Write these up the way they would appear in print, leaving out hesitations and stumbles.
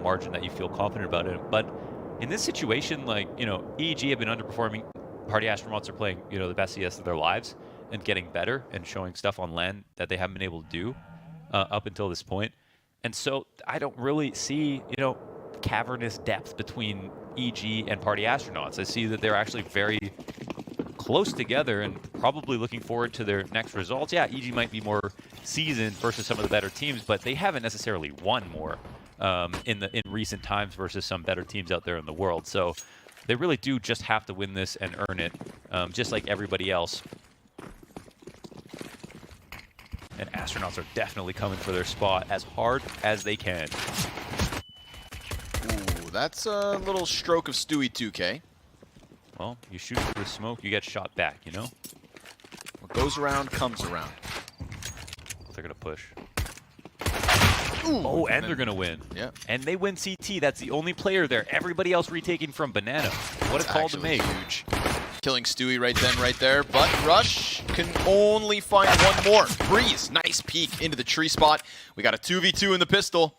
margin that you feel confident about it. But in this situation, like, you know, EEG have been underperforming. Party Astronauts are playing, you know, the best CS of their lives and getting better and showing stuff on LAN that they haven't been able to do up until this point. And so I don't really see, you know, cavernous depth between EG and Party Astronauts. I see that they're actually very close together and probably looking forward to their next results. Yeah, EG might be more seasoned versus some of the better teams, but they haven't necessarily won more in recent times versus some better teams out there in the world. So they really do just have to win this and earn it, just like everybody else. And Astronauts are definitely coming for their spot as hard as they can. Ooh, that's a little stroke of Stewie 2K. Well, you shoot through the smoke, you get shot back, you know? What goes around comes around. They're going to push. Ooh, oh, and they're going to win. Yeah. And they win CT. That's the only player there. Everybody else retaking from Banana. What a call to make. Huge. Killing Stewie right then, right there. But Rush can only find one more. Breeze, nice peek into the tree spot. We got a 2v2 in the pistol.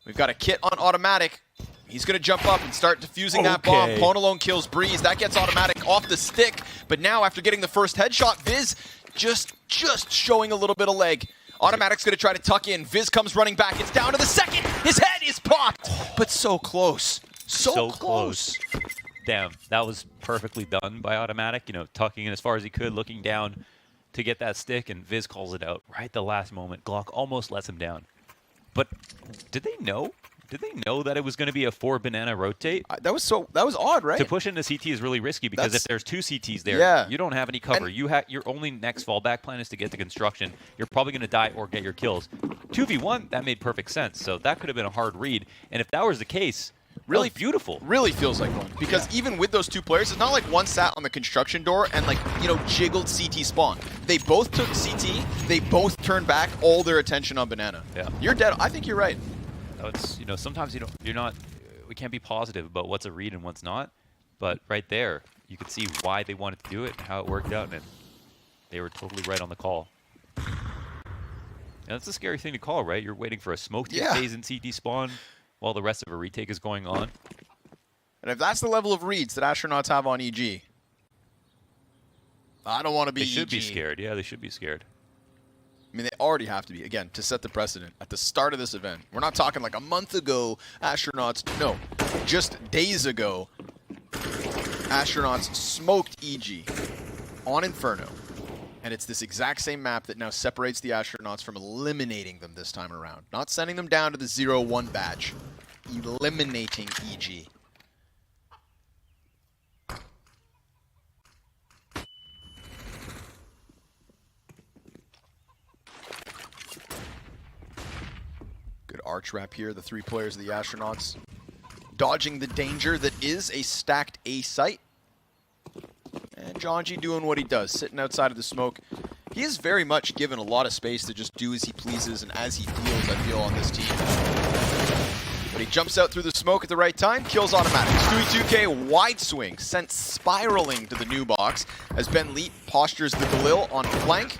We've got a kit on automatic. He's going to jump up and start defusing that bomb. Pwn alone kills Breeze. That gets automatic off the stick. But now, after getting the first headshot, Viz just showing a little bit of leg. Automatic's going to try to tuck in. Viz comes running back. It's down to the second. His head is popped, but so close. So close. Damn, that was perfectly done by Automatic. You know, tucking in as far as he could, looking down to get that stick, and Viz calls it out right at the last moment. Glock almost lets him down. But did they know? Did they know that it was going to be a 4-banana rotate? That was odd, right? To push into CT is really risky because if there's 2 CTs there, you don't have any cover. Your only next fallback plan is to get to construction. You're probably going to die or get your kills. 2v1, that made perfect sense. So that could have been a hard read. And if that was the case, really beautiful. Really feels like one. Because even with those 2 players, it's not like one sat on the construction door and, like, you know, jiggled CT spawn. They both took CT. They both turned back all their attention on Banana. Yeah. You're dead. I think you're right. It's, you know, sometimes we can't be positive about what's a read and what's not, but right there you could see why they wanted to do it and how it worked out, and they were totally right on the call. And that's a scary thing to call, right? You're waiting for a smoke to phase in CT spawn while the rest of a retake is going on. And if that's the level of reads that Astronauts have on EG, I don't want to be EG. They should be scared. Yeah, they should be scared. I mean, they already have to be, again, to set the precedent at the start of this event. We're not talking like a month ago, Astronauts, no, just days ago, Astronauts smoked EG on Inferno. And it's this exact same map that now separates the Astronauts from eliminating them this time around. Not sending them down to the 0-1 badge, eliminating EG. Good arch wrap here, the 3 players of the Astronauts dodging the danger that is a stacked A site. And Jonji doing what he does, sitting outside of the smoke. He is very much given a lot of space to just do as he pleases and as he feels, I feel, on this team. But he jumps out through the smoke at the right time, kills automatic. Stewie 2K wide swing, sent spiraling to the new box as Ben Leet postures the Galil on flank.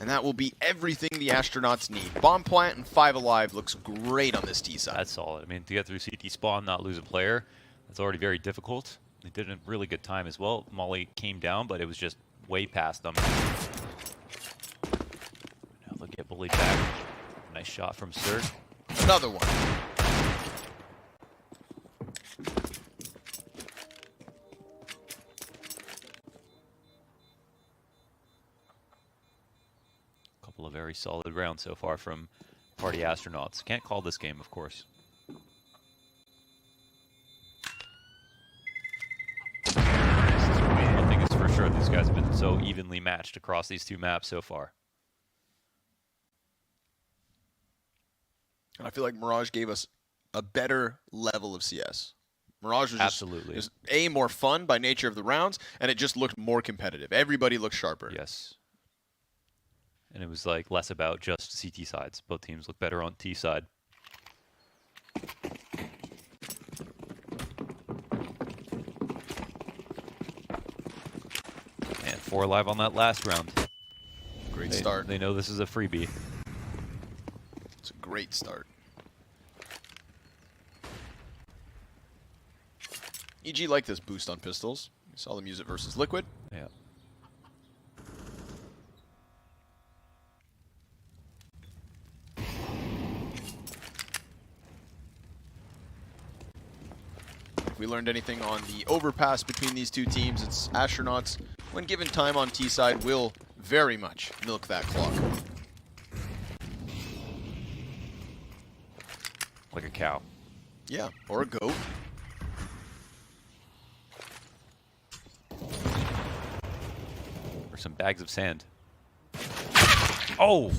And that will be everything the Astronauts need. Bomb plant and 5 alive looks great on this T side. That's solid. I mean, to get through CT spawn, not lose a player, that's already very difficult. They did a really good time as well. Molly came down, but it was just way past them. Now they'll get bullied back. Nice shot from Sir. Another one. Couple of very solid rounds so far from Party Astronauts. Can't call this game, of course. One thing is for sure, these guys have been so evenly matched across these 2 maps so far. And I feel like Mirage gave us a better level of CS. Mirage was absolutely just more fun by nature of the rounds, and it just looked more competitive. Everybody looked sharper. Yes. And it was like less about just CT sides. Both teams look better on T side. And 4 alive on that last round. Great start. They know this is a freebie. It's a great start. EG like this boost on pistols. We saw them use it versus Liquid. Yeah. If we learned anything on the overpass between these two teams, it's Astronauts, when given time on T side, will very much milk that clock. Like a cow. Yeah, or a goat. Or some bags of sand. Oh!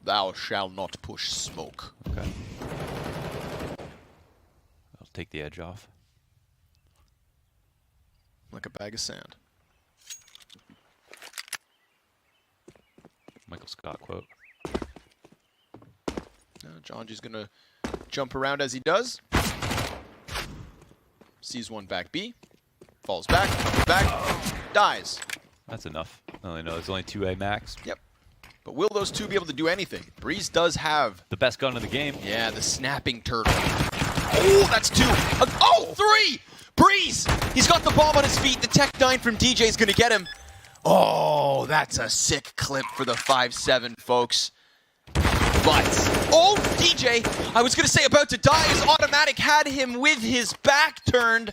Thou shalt not push smoke. Okay. I'll take the edge off. Like a bag of sand. Michael Scott quote. Jonji's gonna jump around as he does. Sees one back B. Falls back, comes back, dies. That's enough. I only know there's only 2A max. Yep. But will those two be able to do anything? Breeze does have... The best gun in the game. Yeah, the snapping turtle. Oh, that's 2. Oh, 3! Breeze! He's got the bomb on his feet. The Tech 9 from DJ is going to get him. Oh, that's a sick clip for the 5-7, folks. But, oh, DJ, I was going to say about to die. His automatic had him with his back turned.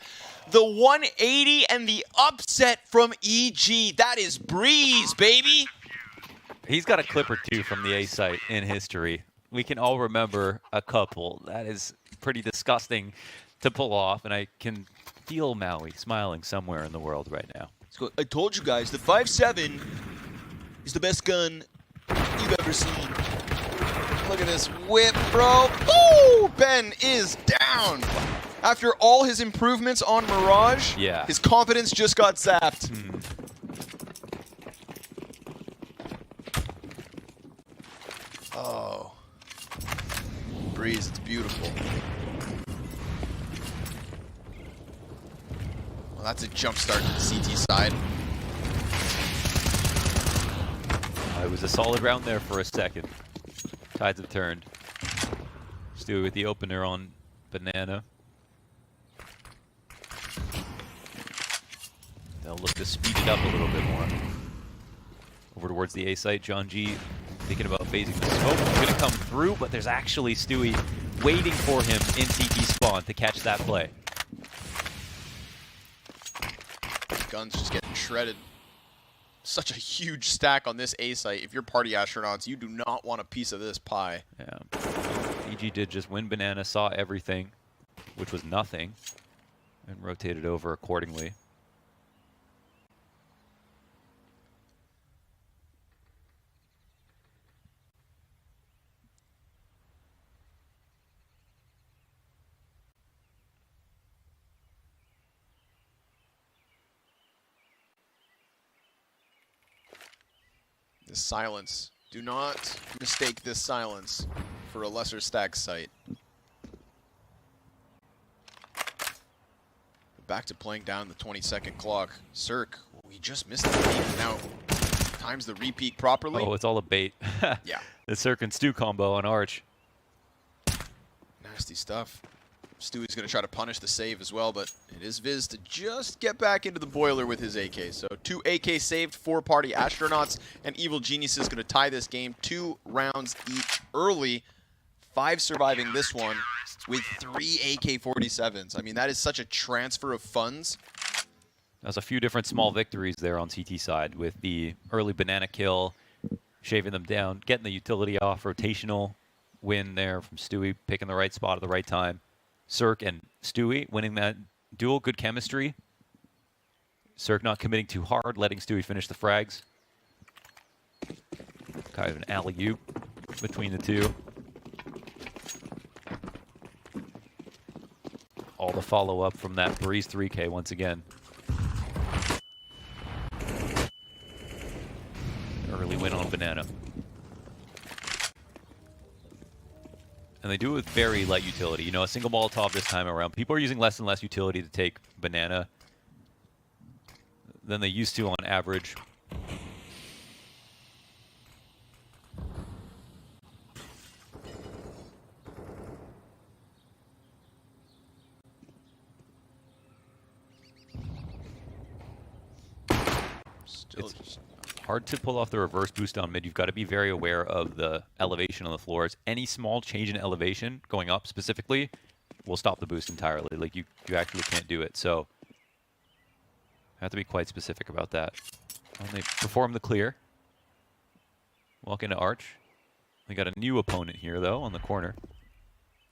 The 180 and the upset from EG. That is Breeze, baby. He's got a clip or two from the A site in history. We can all remember a couple. That is pretty disgusting to pull off, and I can feel Maui smiling somewhere in the world right now. So I told you guys, the 5.7 is the best gun you've ever seen. Look at this whip, bro. Ooh, Ben is down. After all his improvements on Mirage, yeah, his confidence just got zapped. Oh. Breeze, it's beautiful. Well, that's a jump start to the CT side. It was a solid round there for a second. Tides have turned. Stewie with the opener on Banana. They'll look to speed it up a little bit more. Over towards the A site, John G thinking about phasing the smoke. He's going to come through, but there's actually Stewie waiting for him in CT spawn to catch that play. Gun's just getting shredded. Such a huge stack on this A site. If you're Party Astronauts, you do not want a piece of this pie. Yeah. EG did just win Banana, saw everything, which was nothing, and rotated over accordingly. This silence. Do not mistake this silence for a lesser stack site. Back to playing down the 20-second clock. Cirque, we just missed the peak. Now, times the repeat properly. Oh, it's all a bait. Yeah. The Cirque and Stu combo on Arch. Nasty stuff. Stewie's going to try to punish the save as well, but it is Viz to just get back into the boiler with his AK. So 2 AK saved, 4 Party Astronauts, and Evil Geniuses going to tie this game 2 rounds each early. 5 surviving this one with 3 AK-47s. I mean, that is such a transfer of funds. There's a few different small victories there on CT side with the early Banana kill, shaving them down, getting the utility off, rotational win there from Stewie, picking the right spot at the right time. Cirque and Stewie winning that duel, good chemistry. Cirque not committing too hard, letting Stewie finish the frags. Kind of an alley-oop between the two. All the follow-up from that Breeze 3K once again. Early win on Banana. And they do it with very light utility. You know, a single Molotov this time around. People are using less and less utility to take Banana than they used to on average. Still it's just hard to pull off the reverse boost down mid. You've got to be very aware of the elevation on the floors. Any small change in elevation, going up specifically, will stop the boost entirely. Like, you actually can't do it. So, have to be quite specific about that. When they perform the clear, walk into Arch. We got a new opponent here, though, on the corner.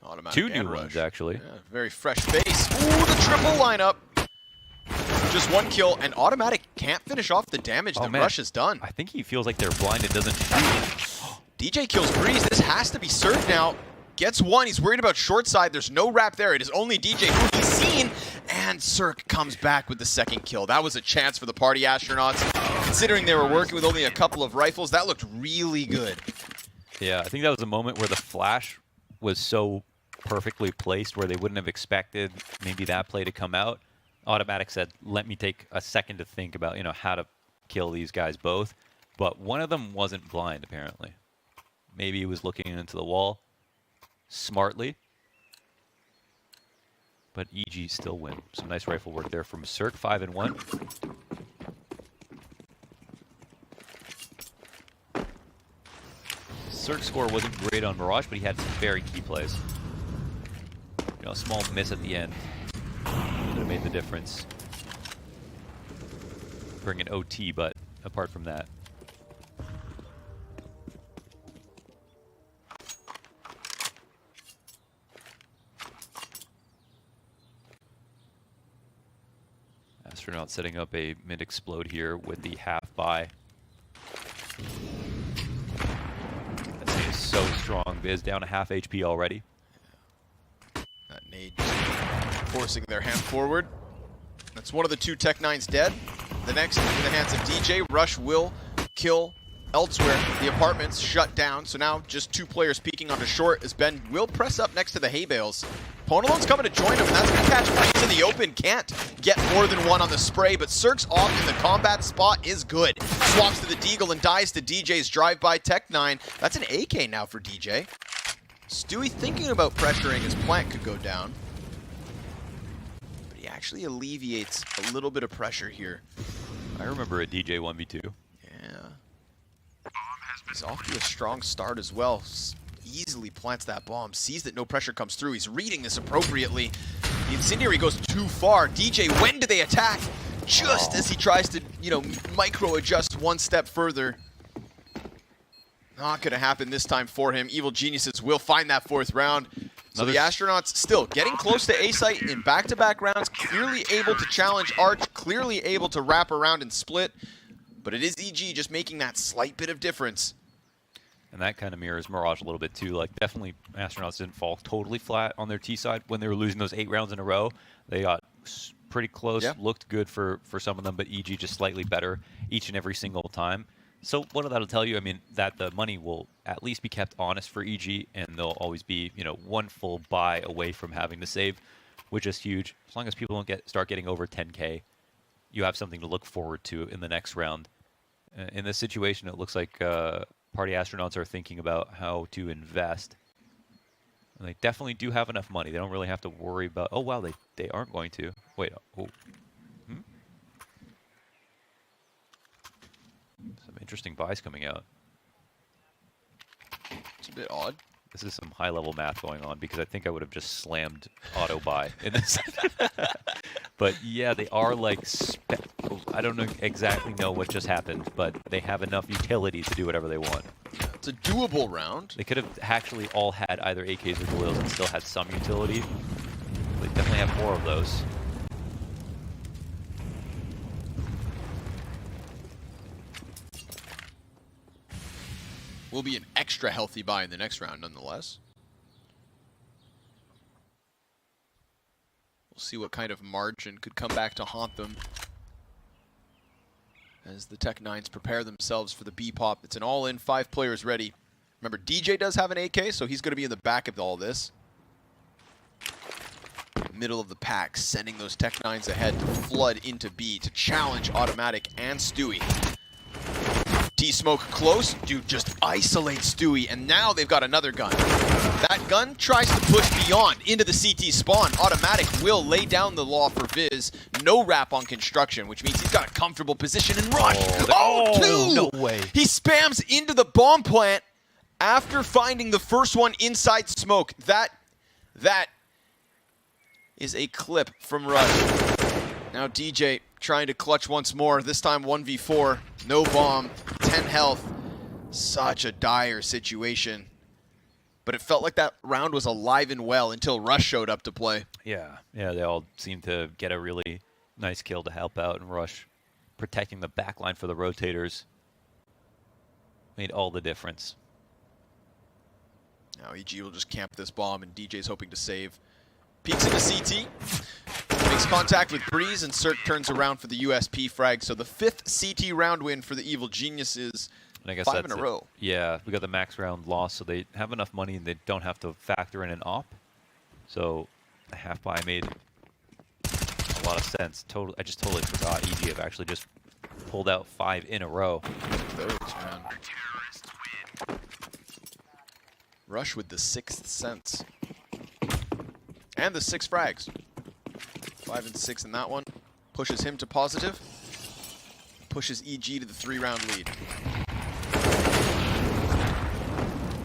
automatic. Two new rush. ones, actually. Yeah, very fresh face. Ooh, the triple lineup. Just one kill, and automatic can't finish off the damage that man. Rush has done. I think he feels like they're blind and doesn't shoot. DJ kills Breeze. This has to be served now. Gets one. He's worried about short side. There's no wrap there. It is only DJ who he's seen. And Cirque comes back with the second kill. That was a chance for the party astronauts. Considering they were working with only a couple of rifles, that looked really good. Yeah, I think that was a moment where the flash was so perfectly placed where they wouldn't have expected maybe that play to come out. Automatic said, let me take a second to think about, how to kill these guys both. But one of them wasn't blind, apparently. Maybe he was looking into the wall smartly. But EG still win. Some nice rifle work there from Cirque, 5-1. Cirque's score wasn't great on Mirage, but he had some very key plays. A small miss at the end could have made the difference. Bring an OT, but apart from that. Astronaut setting up a mid-explode here with the half-buy. That thing is so strong. Biz down to half HP already. That nade forcing their hand forward. That's one of the two Tech-9s dead. The next in the hands of DJ. Rush will kill elsewhere. The apartments shut down, so now just two players peeking onto short as Ben will press up next to the hay bales. Ponalone's coming to join him, and that's going to catch Breeze in the open. Can't get more than one on the spray, but Cirque's off in the combat spot is good. Swaps to the Deagle and dies to DJ's drive-by Tech-9. That's an AK now for DJ. Stewie thinking about pressuring his plant could go down. But he actually alleviates a little bit of pressure here. I remember a DJ 1v2. Yeah. He's off to a strong start as well. Easily plants that bomb, sees that no pressure comes through. He's reading this appropriately. The incendiary goes too far. DJ, when do they attack? Just as he tries to, micro adjust one step further. Not going to happen this time for him. Evil Geniuses will find that fourth round. So the astronauts still getting close to A-site in back-to-back rounds, clearly able to challenge Arch, clearly able to wrap around and split. But it is EG just making that slight bit of difference. And that kind of mirrors Mirage a little bit too. Like, definitely astronauts didn't fall totally flat on their T side when they were losing those 8 rounds in a row. They got pretty close, looked good for some of them, but EG just slightly better each and every single time. So what that'll tell you, I mean, that the money will at least be kept honest for EG, and they'll always be, one full buy away from having to save, which is huge. As long as people don't start getting over 10K, you have something to look forward to in the next round. In this situation, it looks like Party Astronauts are thinking about how to invest. And they definitely do have enough money. They don't really have to worry about... Oh, wow, they aren't going to. Wait, oh. Some interesting buys coming out. It's a bit odd. This is some high-level math going on, because I think I would have just slammed auto buy in this. But yeah, they are like... I don't exactly know what just happened, but they have enough utility to do whatever they want. It's a doable round. They could have actually all had either AKs or Galils and still had some utility. They definitely have more of those. Will be an extra healthy buy in the next round, nonetheless. We'll see what kind of margin could come back to haunt them as the Tech-9s prepare themselves for the B-pop. It's an all-in, 5 players ready. Remember, DJ does have an AK, so he's going to be in the back of all this. Middle of the pack, sending those Tech-9s ahead to flood into B to challenge Automatic and Stewie. T-Smoke close. Dude just isolates Stewie, and now they've got another gun. That gun tries to push beyond into the CT spawn. Automatic will lay down the law for Viz. No wrap on construction, which means he's got a comfortable position and rush. Two! No way. He spams into the bomb plant after finding the first one inside smoke. That is a clip from Rush. Now DJ trying to clutch once more, this time 1v4, no bomb, 10 health. Such a dire situation. But it felt like that round was alive and well until Rush showed up to play. Yeah, they all seemed to get a really nice kill to help out, and Rush protecting the backline for the rotators made all the difference. Now EG will just camp this bomb, and DJ's hoping to save. Peeks into CT, makes contact with Breeze, and Cirque turns around for the USP frag. So the 5th CT round win for the Evil Geniuses. And I guess 5 in a row. Yeah, we got the max round loss, so they have enough money and they don't have to factor in an op. So the half buy made a lot of sense. I just totally forgot EG have actually just pulled out 5 in a row. Those, man. Rush with the 6th sense. And the 6 frags. 5 and 6 in that one. Pushes him to positive. Pushes EG to the 3-round lead.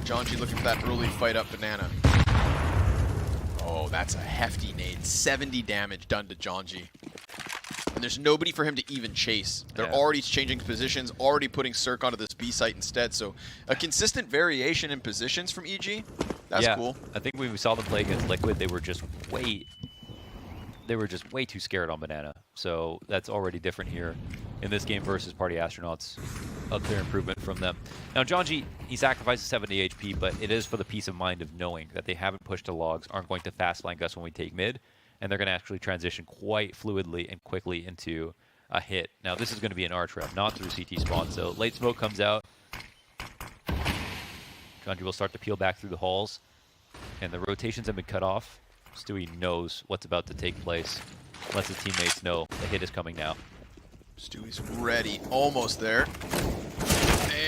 Jonji looking for that early fight up Banana. Oh, that's a hefty nade. 70 damage done to Jonji. And there's nobody for him to even chase. They're already changing positions, already putting Cirque onto this B site instead. So a consistent variation in positions from EG. That's cool. I think when we saw them play against Liquid, they were just way too scared on Banana. So that's already different here in this game versus Party Astronauts. A clear improvement from them. Now Jonji, he sacrifices 70 HP, but it is for the peace of mind of knowing that they haven't pushed to logs, aren't going to fast flank us when we take mid, and they're going to actually transition quite fluidly and quickly into a hit. Now this is going to be an arch rep, not through CT spawn. So late smoke comes out. Jonji will start to peel back through the halls, and the rotations have been cut off. Stewie knows what's about to take place. Lets his teammates know the hit is coming now. Stewie's ready, almost there.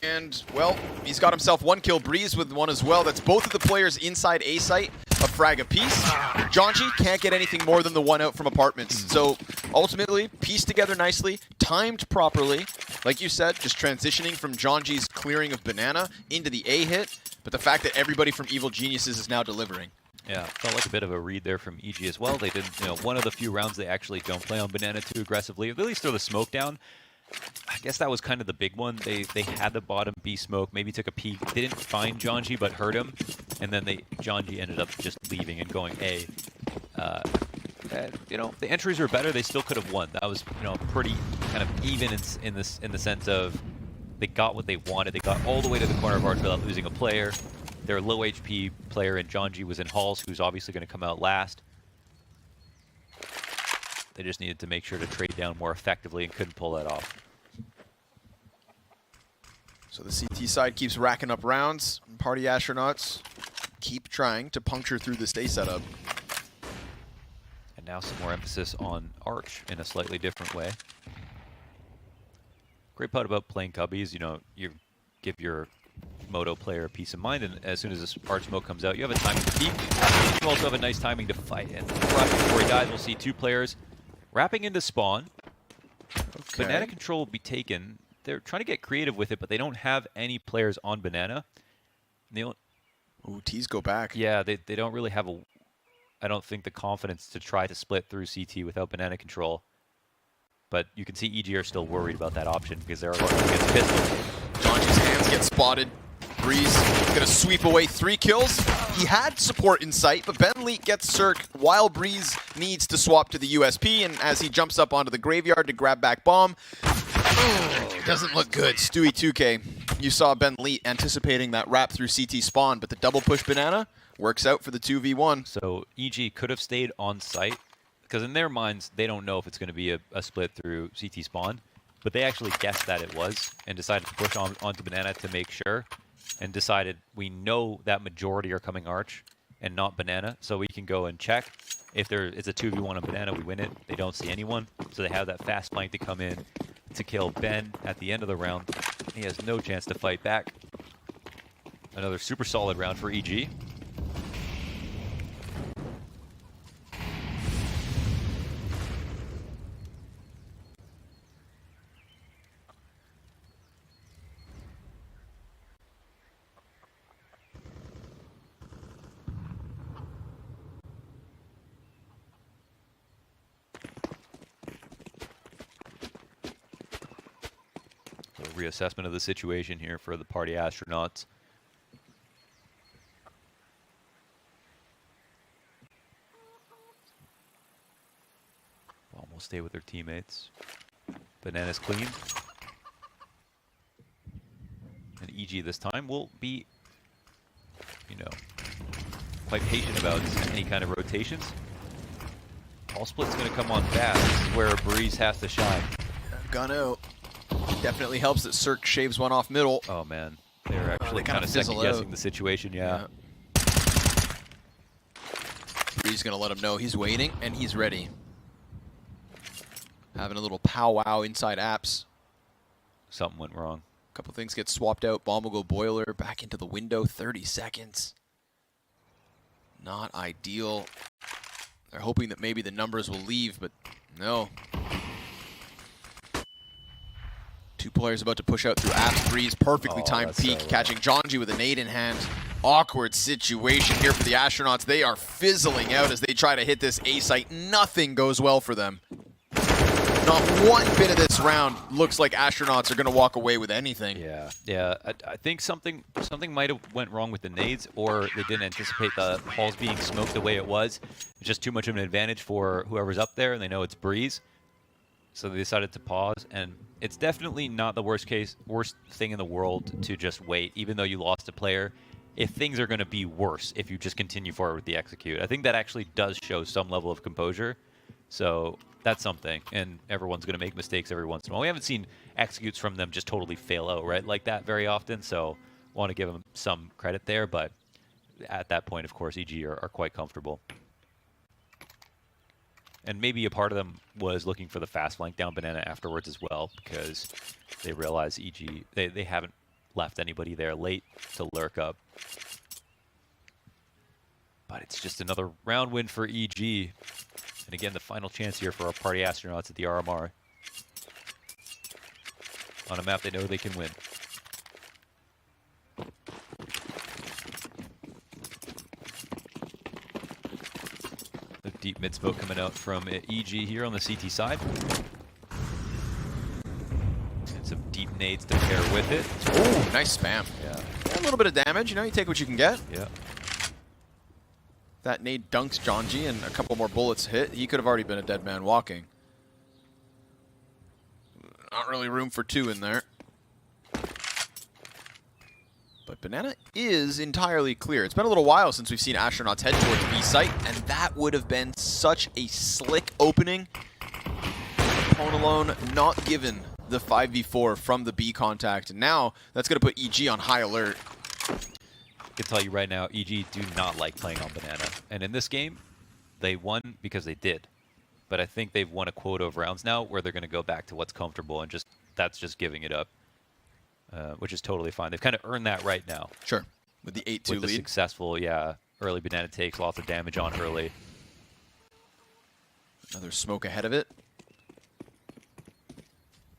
And, well, he's got himself 1 kill. Breeze with 1 as well. That's both of the players inside A site, a frag apiece. Jonji can't get anything more than the 1 out from apartments. So, ultimately, pieced together nicely, timed properly. Like you said, just transitioning from Jonji's clearing of Banana into the A hit. But the fact that everybody from Evil Geniuses is now delivering. Yeah, felt like a bit of a read there from EG as well. They did, one of the few rounds they actually don't play on Banana too aggressively. At least throw the smoke down. I guess that was kind of the big one. They had the bottom B smoke, maybe took a peek. They didn't find Jonji, but heard him. And then Jonji ended up just leaving and going A. The entries were better. They still could have won. That was, pretty kind of even in the sense of they got what they wanted. They got all the way to the corner of arch without losing a player. Their low HP player in Jonji was in halls, who's obviously going to come out last. They just needed to make sure to trade down more effectively and couldn't pull that off. So the CT side keeps racking up rounds. Party Astronauts keep trying to puncture through this A setup. And now some more emphasis on Arch in a slightly different way. Great part about playing Cubbies, you give your Moto player peace of mind, and as soon as this arch smoke comes out, you have a timing to peek. You also have a nice timing to fight. And right before he dies, we'll see 2 players wrapping into spawn. Okay. Banana control will be taken. They're trying to get creative with it, but they don't have any players on Banana. Ooh, T's go back. Yeah, they don't really have I don't think the confidence to try to split through CT without Banana control. But you can see EG are still worried about that option because they're working against pistols. Jonji's hands get spotted. Breeze gonna sweep away 3 kills. He had support in sight, but Ben Leet gets Cirque while Breeze needs to swap to the USP, and as he jumps up onto the graveyard to grab back bomb, doesn't look good. Stewie 2K, you saw Ben Leet anticipating that wrap through CT spawn, but the double push Banana works out for the 2v1. So EG could have stayed on site, because in their minds, they don't know if it's going to be a split through CT spawn, but they actually guessed that it was and decided to push onto Banana to make sure, and decided we know that majority are coming Arch and not Banana, so we can go and check. If there is a 2v1 on Banana, we win it. They don't see anyone, so they have that fast flank to come in to kill Ben at the end of the round. He has no chance to fight back. Another super solid round for EG. Reassessment of the situation here for the party astronauts. Bomb will stay with their teammates. Banana's clean. And EG this time will be, you know, quite patient about any kind of rotations. All split's going to come on fast. This is where Breeze has to shine. Gonna. Definitely helps that Cirque shaves one off middle. Oh man, they're actually they kind of second-guessing the situation, yeah. He's gonna let him know he's waiting and he's ready. Having a little powwow inside apps. Something went wrong. A couple things get swapped out. Bomb will go boiler, back into the window, 30 seconds. Not ideal. They're hoping that maybe the numbers will leave, but no. Two players about to push out through apps. Breeze, perfectly timed peek, catching Jonji with a nade in hand. Awkward situation here for the astronauts. They are fizzling out as they try to hit this A site. Nothing goes well for them. Not one bit of this round looks like astronauts are going to walk away with anything. Yeah. I think something might have went wrong with the nades, or they didn't anticipate the halls being smoked the way it was. It's just too much of an advantage for whoever's up there, and they know it's Breeze. So they decided to pause, and it's definitely not the worst thing in the world to just wait, even though you lost a player. If things are going to be worse, if you just continue forward with the execute, I think that actually does show some level of composure. So that's something, and everyone's going to make mistakes every once in a while. We haven't seen executes from them just totally fail out, right, like that very often. So want to give them some credit there, but at that point, of course, EG are quite comfortable. And maybe a part of them was looking for the fast flank down Banana afterwards as well, because they realize EG, they haven't left anybody there late to lurk up. But it's just another round win for EG. And again, the final chance here for our party astronauts at the RMR. On a map they know they can win. Deep mid smoke coming out from EG here on the CT side. And some deep nades to pair with it. Oh, nice spam. Yeah. A little bit of damage, you know, you take what you can get. Yeah. That nade dunks Jonji and a couple more bullets hit. He could have already been a dead man walking. Not really room for two in there. But Banana is entirely clear. It's been a little while since we've seen astronauts head towards B site, and that would have been such a slick opening. Ponalone not given the 5v4 from the B contact. And now that's going to put EG on high alert. I can tell you right now, EG do not like playing on Banana. And in this game, they won because they did. But I think they've won a quota of rounds now where they're going to go back to what's comfortable, and that's just giving it up. Which is totally fine. They've kind of earned that right now. Sure. With the 8-2 lead. With the successful, early Banana takes, lots of damage on early. Another smoke ahead of it.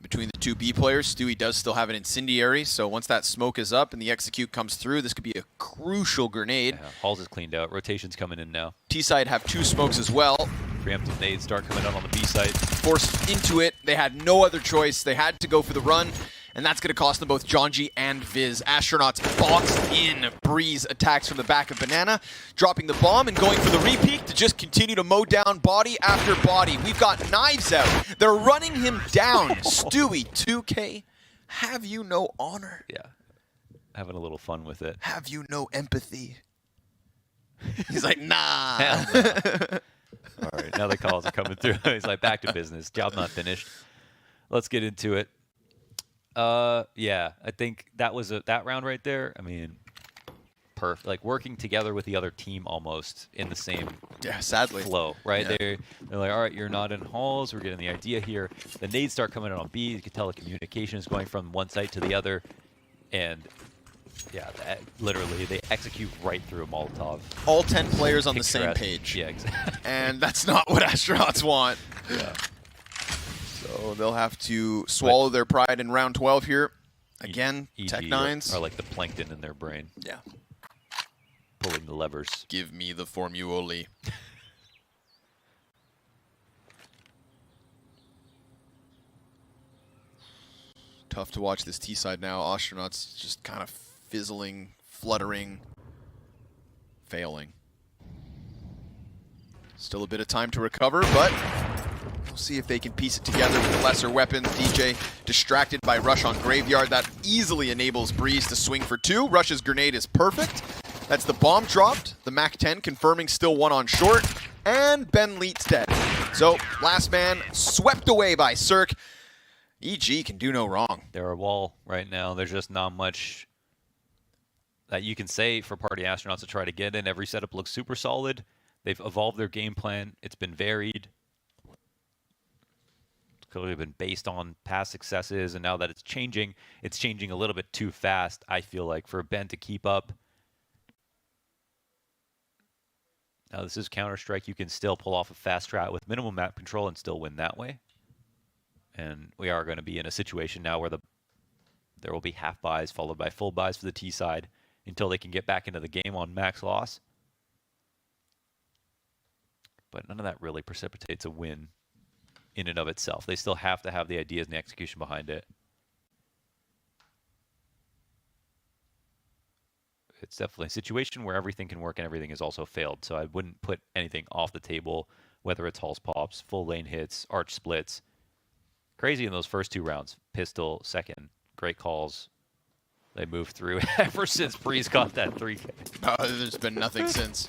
Between the two B players, Stewie does still have an incendiary, so once that smoke is up and the execute comes through, this could be a crucial grenade. Yeah, Halls is cleaned out. Rotation's coming in now. T-side have two smokes as well. Preemptive nades start coming out on the B side. Forced into it. They had no other choice. They had to go for the run. And that's going to cost them both Jonji and Viz. Astronauts boxed in. Breeze attacks from the back of Banana, dropping the bomb and going for the repeat to just continue to mow down body after body. We've got knives out. They're running him down. Stewie, 2K, have you no honor? Yeah, having a little fun with it. Have you no empathy? He's like, nah. Hell no. All right, now the calls are coming through. He's like, back to business. Job not finished. Let's get into it. Yeah, I think that was that round right there. I mean, perfect, like working together with the other team almost in the same sadly flow, right? Yeah. They're like, all right, you're not in halls. We're getting the idea here. The nades start coming in on B. You can tell the communication is going from one site to the other, and yeah, literally they execute right through a Molotov. All 10 players on the same Picturesque. page. Yeah, exactly. And that's not what astronauts want. Yeah. So they'll have to swallow their pride in round 12 here. Again, EG Tech-9s. are like the plankton in their brain. Yeah. Pulling the levers. Give me the formulae. Tough to watch this T side now. Astronauts just kind of fizzling, fluttering, failing. Still a bit of time to recover, but we'll see if they can piece it together with the lesser weapon. DJ distracted by Rush on Graveyard. That easily enables Breeze to swing for 2. Rush's grenade is perfect. That's the bomb dropped. The MAC-10 confirming still 1 on short. And Ben Leet's dead. So, last man swept away by Cirque. EG can do no wrong. They're a wall right now. There's just not much that you can say for Party Astronauts to try to get in. Every setup looks super solid. They've evolved their game plan. It's been varied. It's clearly been based on past successes, and now that it's changing a little bit too fast, I feel like, for Ben to keep up. Now, this is Counter-Strike. You can still pull off a fast strat with minimal map control and still win that way. And we are going to be in a situation now where there will be half buys followed by full buys for the T side until they can get back into the game on max loss. But none of that really precipitates a win in and of itself. They still have to have the ideas and the execution behind it. It's definitely a situation where everything can work and everything is also failed. So I wouldn't put anything off the table, whether it's Halls pops, full lane hits, arch splits. Crazy in those first 2 rounds. Pistol, second. Great calls. They moved through ever since Breeze got that 3K. There's been nothing since.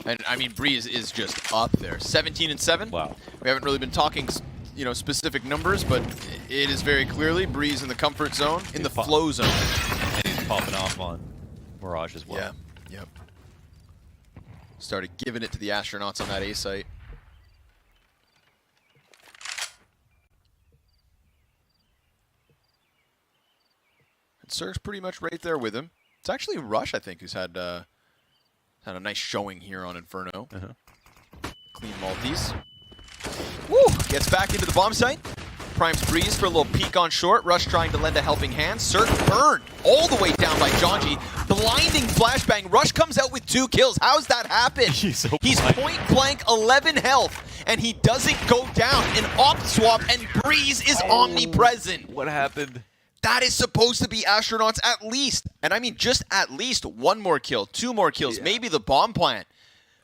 And I mean, Breeze is just up there. 17-7. Wow. We haven't really been talking, specific numbers, but it is very clearly Breeze in the comfort zone, in the flow zone. And he's popping off on Mirage as well. Yeah. Yep. Started giving it to the astronauts on that A site. And Cirque's pretty much right there with him. It's actually Rush, I think, who's had a nice showing here on Inferno. Clean Maltese. Woo! Gets back into the bomb site. Primes Breeze for a little peek on short. Rush trying to lend a helping hand. Cirque burned all the way down by Jonji. Blinding flashbang. Rush comes out with 2 kills. How's that happen? He's point blank 11 health, and he doesn't go down. An op swap, and Breeze is omnipresent. What happened? That is supposed to be astronauts at least. And I mean, just at least 1 more kill, 2 more kills, maybe the bomb plant.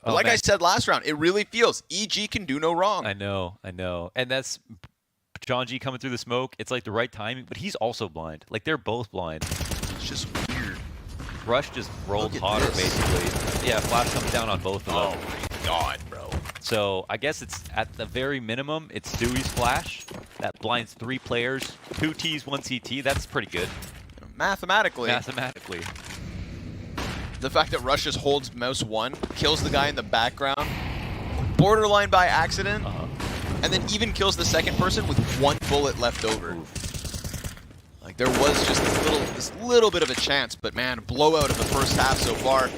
But like I said last round, it really feels EG can do no wrong. I know. And that's John G coming through the smoke. It's like the right timing, but he's also blind. Like, they're both blind. It's just weird. Rush just rolled hotter, basically. Yeah, flash comes down on both of them. Oh my god, bro. So I guess it's at the very minimum, it's Dewey's flash. That blinds 3 players, 2 Ts, 1 CT. That's pretty good. Mathematically. The fact that Rush just holds mouse 1, kills the guy in the background, borderline by accident, and then even kills the second person with 1 bullet left over. Like, there was just this little bit of a chance, but man, blowout of the first half so far.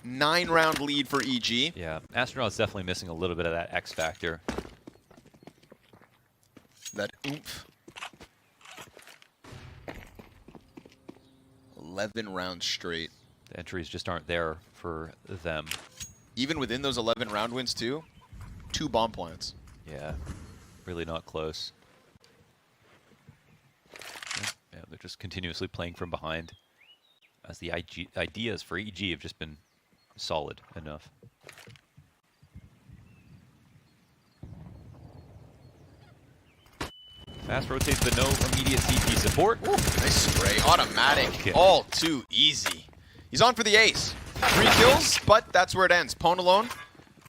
9-round lead for EG. Yeah, Astronaut's definitely missing a little bit of that X factor. That oomph. 11 rounds straight. The entries just aren't there for them. Even within those 11 round wins too, 2 bomb plants. Yeah, really not close. Yeah, they're just continuously playing from behind, as the ideas for EG have just been solid enough. Fast rotates, but no immediate CT support. Ooh, nice spray. Automatic. Okay. All too easy. He's on for the ace. 3 kills, but that's where it ends. Pwn alone.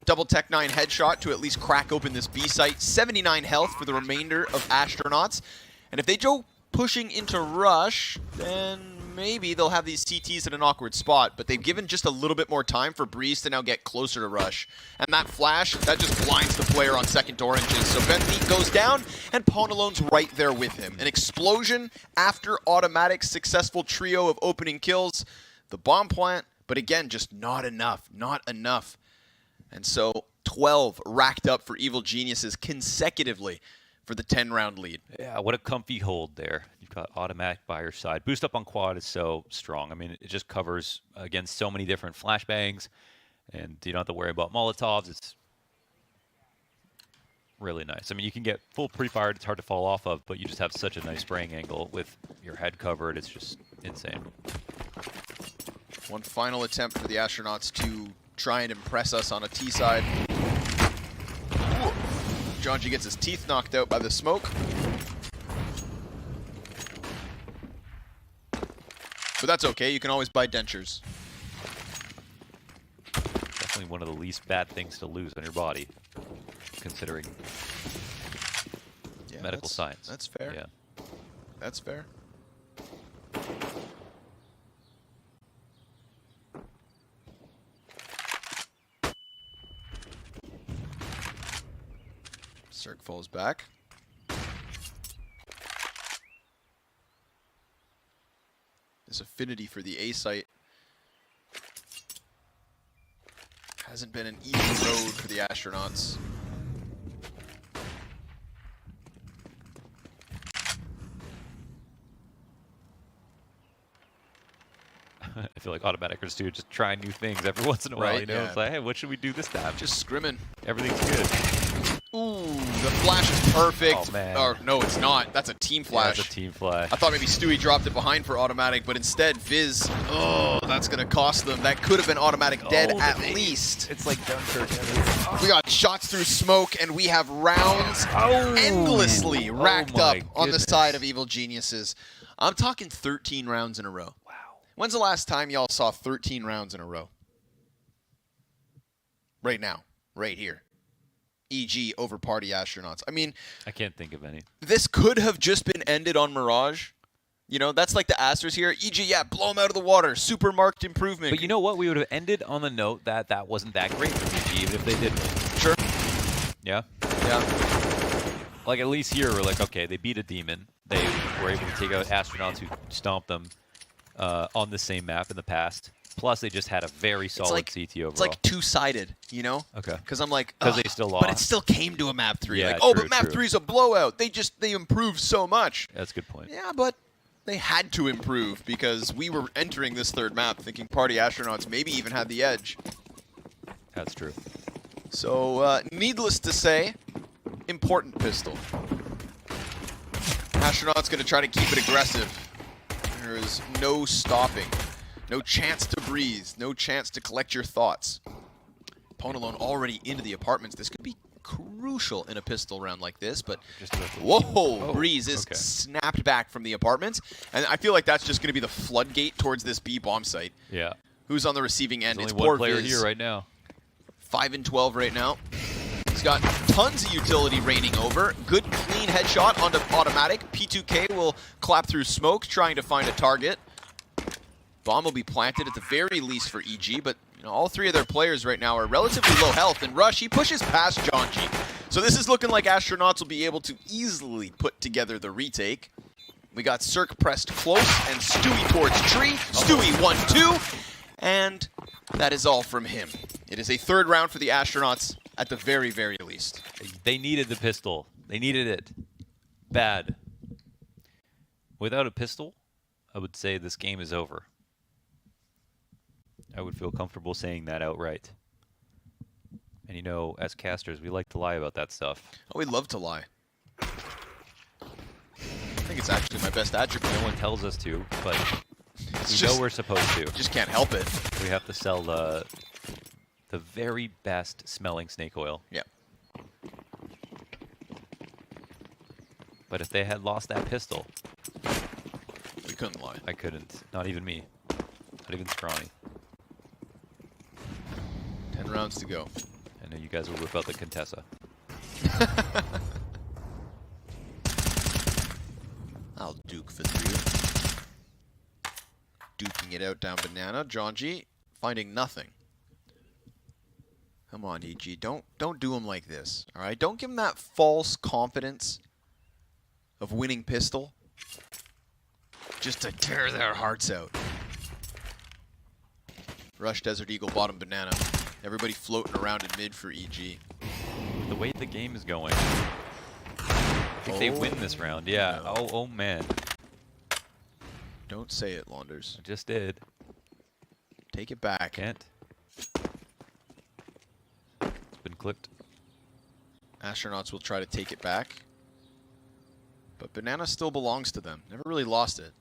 Double Tech-9 headshot to at least crack open this B site. 79 health for the remainder of astronauts. And if they pushing into rush, then maybe they'll have these CTs at an awkward spot, but they've given just a little bit more time for Breeze to now get closer to rush. And that flash, that just blinds the player on second oranges. So Bentheat goes down, and Ponalone's right there with him. An explosion after automatic's successful trio of opening kills. The bomb plant, but again, just not enough, not enough. And so 12 racked up for Evil Geniuses consecutively for the 10-round lead. Yeah, what a comfy hold there. You've got automatic by your side. Boost up on quad is so strong. I mean, it just covers against so many different flashbangs, and you don't have to worry about Molotovs. It's really nice. I mean, you can get full pre-fired. It's hard to fall off of, but you just have such a nice spraying angle with your head covered. It's just insane. One final attempt for the Astronauts to try and impress us on a T side. Jonji gets his teeth knocked out by the smoke. But that's okay, you can always buy dentures. Definitely one of the least bad things to lose on your body, considering medical science. That's fair. Yeah. That's fair. Cirque falls back. This affinity for the A site hasn't been an easy road for the Astronauts. I feel like automaticers do just try new things every once in a while, Right, you know? yeah. It's like, hey, what should we do this time? Just scrimming. Everything's good. Ooh, the flash is perfect. Oh, man. Or, no, it's not. That's a team flash. Yeah, that's a team flash. I thought maybe Stewie dropped it behind for automatic, but instead Viz, oh, that's going to cost them. That could have been automatic dead at least. It's like Dunkirk. We got shots through smoke, and we have rounds endlessly racked up my on the goodness. side of Evil Geniuses. I'm talking 13 rounds in a row. Wow. When's the last time y'all saw 13 rounds in a row? Right now. Right here. EG over Party Astronauts. I mean, I can't think of any. this could have just been ended on Mirage. You know, that's like the Astros here. EG, yeah, blow them out of the water. Super marked improvement. But you know what? We would have ended on the note that that wasn't that great for PG, even if they did win. Sure. Yeah? Yeah. Like, at least here, we're like, okay, they beat a demon. They were able to take out astronauts who stomped them on the same map in the past. Plus, they just had a very solid CT overall. It's like two-sided, you know? Okay. Because I'm like, Because they still lost. but it still came to a map 3. Yeah, like, oh, true, but map true. 3 is a blowout. They improved so much. That's a good point. Yeah, but they had to improve because we were entering this third map thinking Party Astronauts maybe even had the edge. That's true. So, needless to say, important pistol. Astronaut's going to try to keep it aggressive. There is no stopping. No chance to breathe. No chance to collect your thoughts. Ponalone already into the apartments. This could be crucial in a pistol round like this, but whoa, Breeze is snapped back from the apartments. And I feel like that's just going to be the floodgate towards this B bomb site. Yeah. Who's on the receiving end? There's It's only poor one player Viz. here right now. 5 and 12 right now. He's got tons of utility raining over. Good clean headshot onto automatic. P2K will clap through smoke, trying to find a target. Bomb will be planted at the very least for EG, but you know, all 3 of their players right now are relatively low health. And Rush, he pushes past Jonji. So this is looking like Astronauts will be able to easily put together the retake. We got Cirque pressed close and Stewie towards tree. Stewie 1-2. And that is all from him. It is a third round for the Astronauts at the very, very least. They needed the pistol. They needed it. Bad. Without a pistol, I would say this game is over. I would feel comfortable saying that outright. And you know, as casters, we like to lie about that stuff. Oh, we love to lie. I think it's actually my best attribute. No one tells us to, but It's we know just- we're supposed to. Just can't help it. We have to sell the very best smelling snake oil. Yeah. But if they had lost that pistol, We couldn't lie. I couldn't. Not even me. Not even Scrawny. 10 rounds to go. I know you guys will whip out the Contessa. I'll duke for 3. Duking it out down banana. Jonji finding nothing. Come on, EG. Don't do him like this. All right? Don't give him that false confidence of winning pistol just to tear their hearts out. Rush Desert Eagle bottom banana. Everybody floating around in mid for EG. The way the game is going, I think they win this round. Yeah. No. Oh man. Don't say it, Launders. I just did. Take it back. Can't. It's been clipped. Astronauts will try to take it back. But banana still belongs to them. Never really lost it.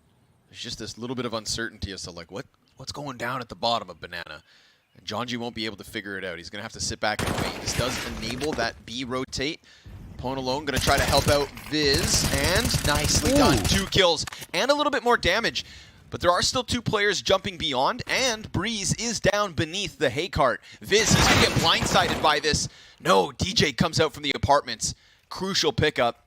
There's just this little bit of uncertainty as to like what's going down at the bottom of banana. And Jonji won't be able to figure it out. He's going to have to sit back and wait. This does enable that B rotate. Pwn alone going to try to help out Viz. And nicely done. 2 kills and a little bit more damage. But there are still 2 players jumping beyond. And Breeze is down beneath the hay cart. Viz, he's going to get blindsided by this. No, DJ comes out from the apartments. Crucial pickup.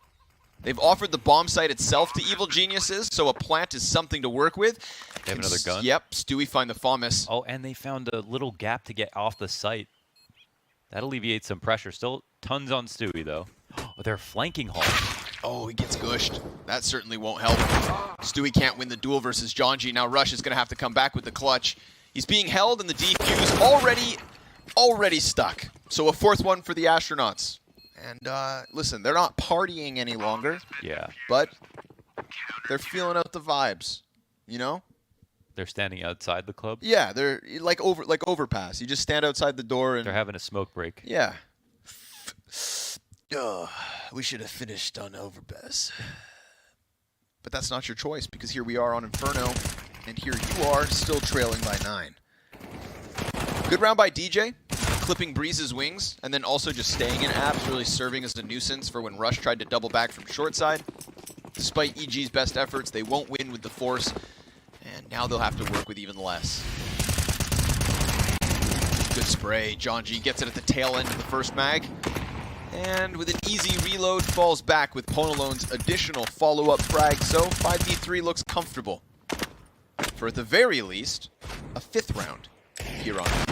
They've offered the bomb site itself to Evil Geniuses, so a plant is something to work with. They have another gun? Yep, Stewie find the FAMAS. Oh, and they found a little gap to get off the site. That alleviates some pressure. Still tons on Stewie, though. Oh, they're flanking Hall. Oh, he gets gushed. That certainly won't help. Stewie can't win the duel versus Jonji. Now Rush is going to have to come back with the clutch. He's being held, and the defuse already stuck. So a 4th one for the Astronauts. And listen, they're not partying any longer. Yeah. But they're feeling out the vibes, you know? They're standing outside the club. Yeah, they're like overpass. You just stand outside the door and they're having a smoke break. yeah. We should have finished on overpass. But that's not your choice because here we are on Inferno, and here you are still trailing by 9. Good round by DJ. Clipping Breeze's wings, and then also just staying in apps, really serving as a nuisance for when Rush tried to double back from short side. Despite EG's best efforts, they won't win with the force, and now they'll have to work with even less. Good spray. Jonji gets it at the tail end of the first mag, and with an easy reload, falls back with Ponalone's additional follow-up frag, so 5v3 looks comfortable. For at the very least, a 5th round here on 3.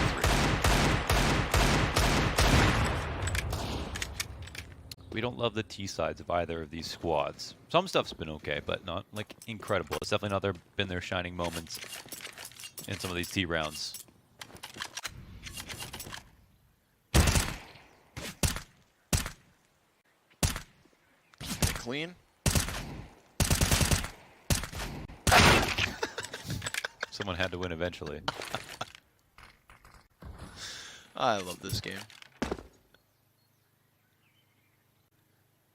We don't love the T sides of either of these squads. Some stuff's been okay, but not like incredible. It's definitely not been their shining moments in some of these T rounds. Clean. Someone had to win eventually. I love this game.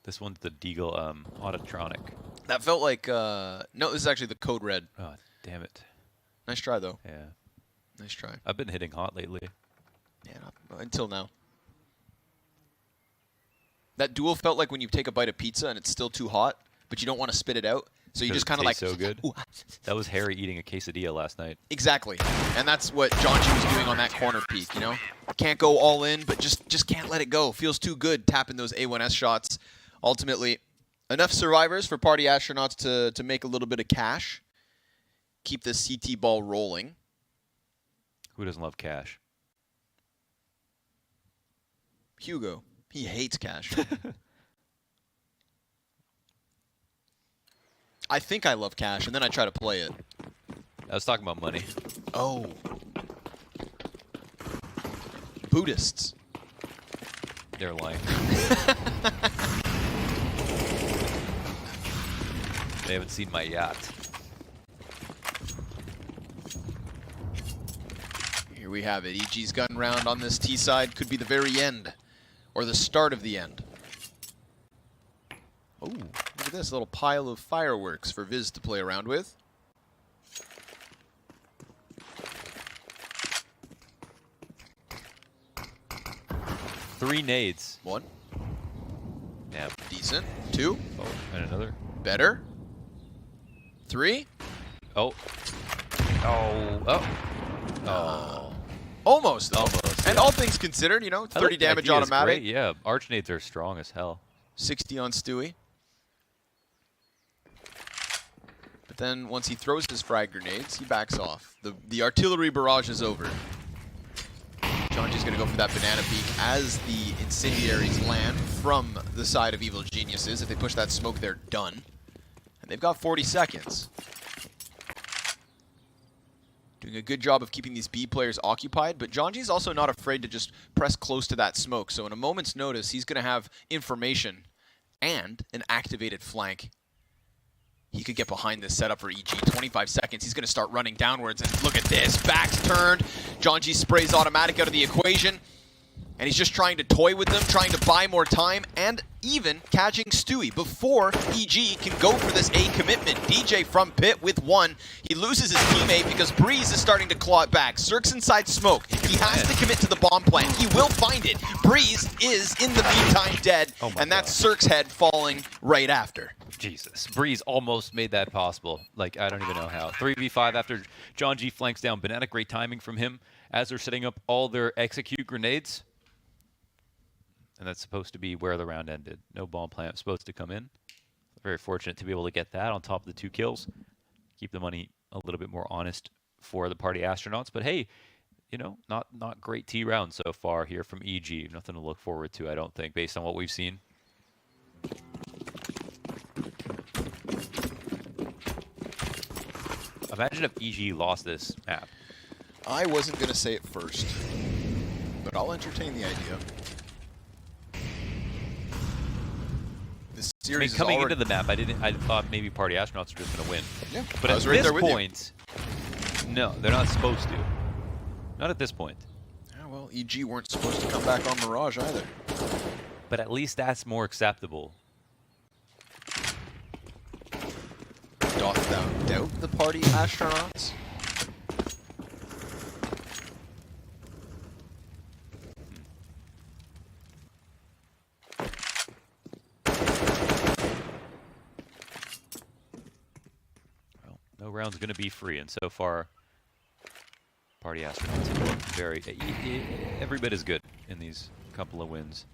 This one's the Deagle Autotronic. That felt like, no, this is actually the Code Red. Oh, damn it. Nice try, though. Yeah. Nice try. I've been hitting hot lately. Yeah, until now. That duel felt like when you take a bite of pizza and it's still too hot, but you don't want to spit it out. So you just kind of like... so good. That was Harry eating a quesadilla last night. Exactly. And that's what Jonji was doing on that corner peek, you know? Can't go all in, but just can't let it go. Feels too good tapping those A1S shots. Ultimately, enough survivors for Party Astronauts to make a little bit of cash. Keep this CT ball rolling. Who doesn't love cash? Hugo. He hates cash. I think I love cash, and then I try to play it. I was talking about money. Oh. Buddhists. They're lying. They haven't seen my yacht. Here we have it. EG's gun round on this T side could be the very end, or the start of the end. Oh, look at this little pile of fireworks for Viz to play around with. Three nades. 1. Yeah. Decent. 2. Oh, and another. Better. 3. Oh. Oh. Oh. Oh. Almost, though. Almost, and yeah. all things considered, you know, 30 like the damage idea, it's automatic. great, yeah, arch nades are strong as hell. 60 on Stewie. But then once he throws his frag grenades, he backs off. The artillery barrage is over. Jonji's going to go for that banana peak as the incendiaries land from the side of Evil Geniuses. If they push that smoke, they're done. And they've got 40 seconds. Doing a good job of keeping these B players occupied, but Jonji's also not afraid to just press close to that smoke. So in a moment's notice, he's going to have information and an activated flank. He could get behind this setup for EG. 25 seconds, he's going to start running downwards, and look at this, back's turned. Jonji sprays automatic out of the equation, and he's just trying to toy with them, trying to buy more time, and even catching Stewie before EG can go for this A commitment. DJ from pit with one. He loses his teammate because Breeze is starting to claw it back. Cirque's inside smoke. He has to commit to the bomb plant. He will find it. Breeze is, in the meantime, dead, and that's Cirque's head falling right after. Jesus. Breeze almost made that possible. Like, I don't even know how. 3v5 after Jonji flanks down. Banana, great timing from him as they're setting up all their execute grenades. And that's supposed to be where the round ended. No bomb plant supposed to come in. Very fortunate to be able to get that on top of the 2 kills. Keep the money a little bit more honest for the party astronauts. But hey, you know, not great T rounds so far here from EG. Nothing to look forward to, I don't think, based on what we've seen. Imagine if EG lost this map. I wasn't going to say it first, but I'll entertain the idea. This series coming into the map, I thought maybe party astronauts were just going to win. Yeah, but at this point, no, they're not supposed to. Not at this point. Yeah, well, EG weren't supposed to come back on Mirage either. But at least that's more acceptable. Doth thou doubt the party astronauts? Well, no round's going to be free, and so far, party astronauts have been every bit as good in these couple of wins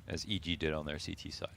as EG did on their CT side.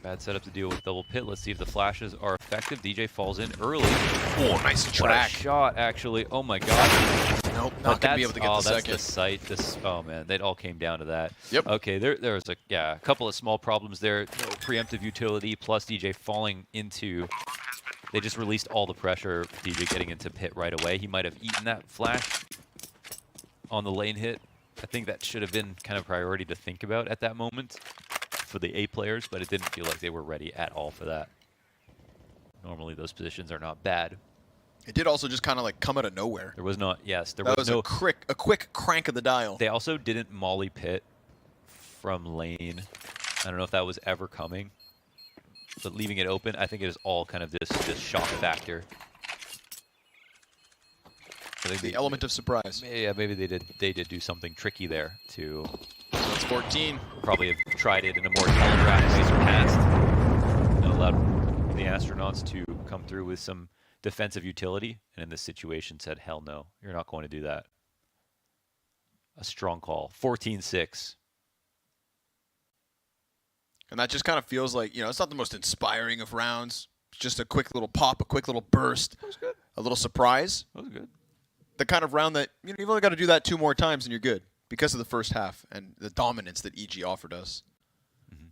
Bad setup to deal with double pit. Let's see if the flashes are effective. DJ falls in early. Oh, nice track. What a shot, actually. Oh my god. Nope, not going to be able to get the second. That's the sight. Oh man, they all came down to that. Yep. Okay, there was a couple of small problems there. No preemptive utility, plus DJ falling into. They just released all the pressure. DJ getting into pit right away. He might have eaten that flash on the lane hit. I think that should have been kind of priority to think about at that moment for the A players, but it didn't feel like they were ready at all for that. Normally those positions are not bad. It did also just kind of like come out of nowhere. There was not, yes, there was no a quick crank of the dial. They also didn't molly pit from lane. I don't know if that was ever coming, but leaving it open, I think it is all kind of this shock factor. I think the element of surprise. Yeah, maybe they did do something tricky there to. That's 14. Probably have tried it in a more telegraphed way past. And allowed the astronauts to come through with some defensive utility, and in this situation said, hell no, you're not going to do that. A strong call. 14-6. And that just kind of feels like, you know, it's not the most inspiring of rounds. It's just a quick little pop, a quick little burst. That was good. A little surprise. That was good. The kind of round that, you know, you've only got to do that 2 more times and you're good because of the first half and the dominance that EG offered us. Mm-hmm.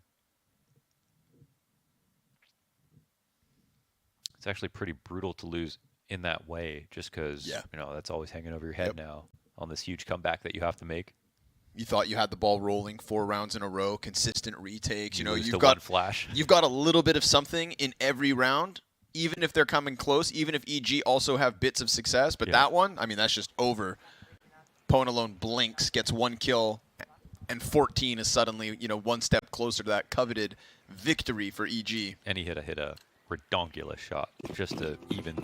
It's actually pretty brutal to lose in that way just because, you know, that's always hanging over your head now on this huge comeback that you have to make. You thought you had the ball rolling 4 rounds in a row, consistent retakes. You know, you've got flash. You've got a little bit of something in every round, even if they're coming close, even if EG also have bits of success. But that one, I mean, that's just over. Pone alone blinks, gets 1 kill, and 14 is suddenly, you know, 1 step closer to that coveted victory for EG. And he hit a redonkulous shot just to even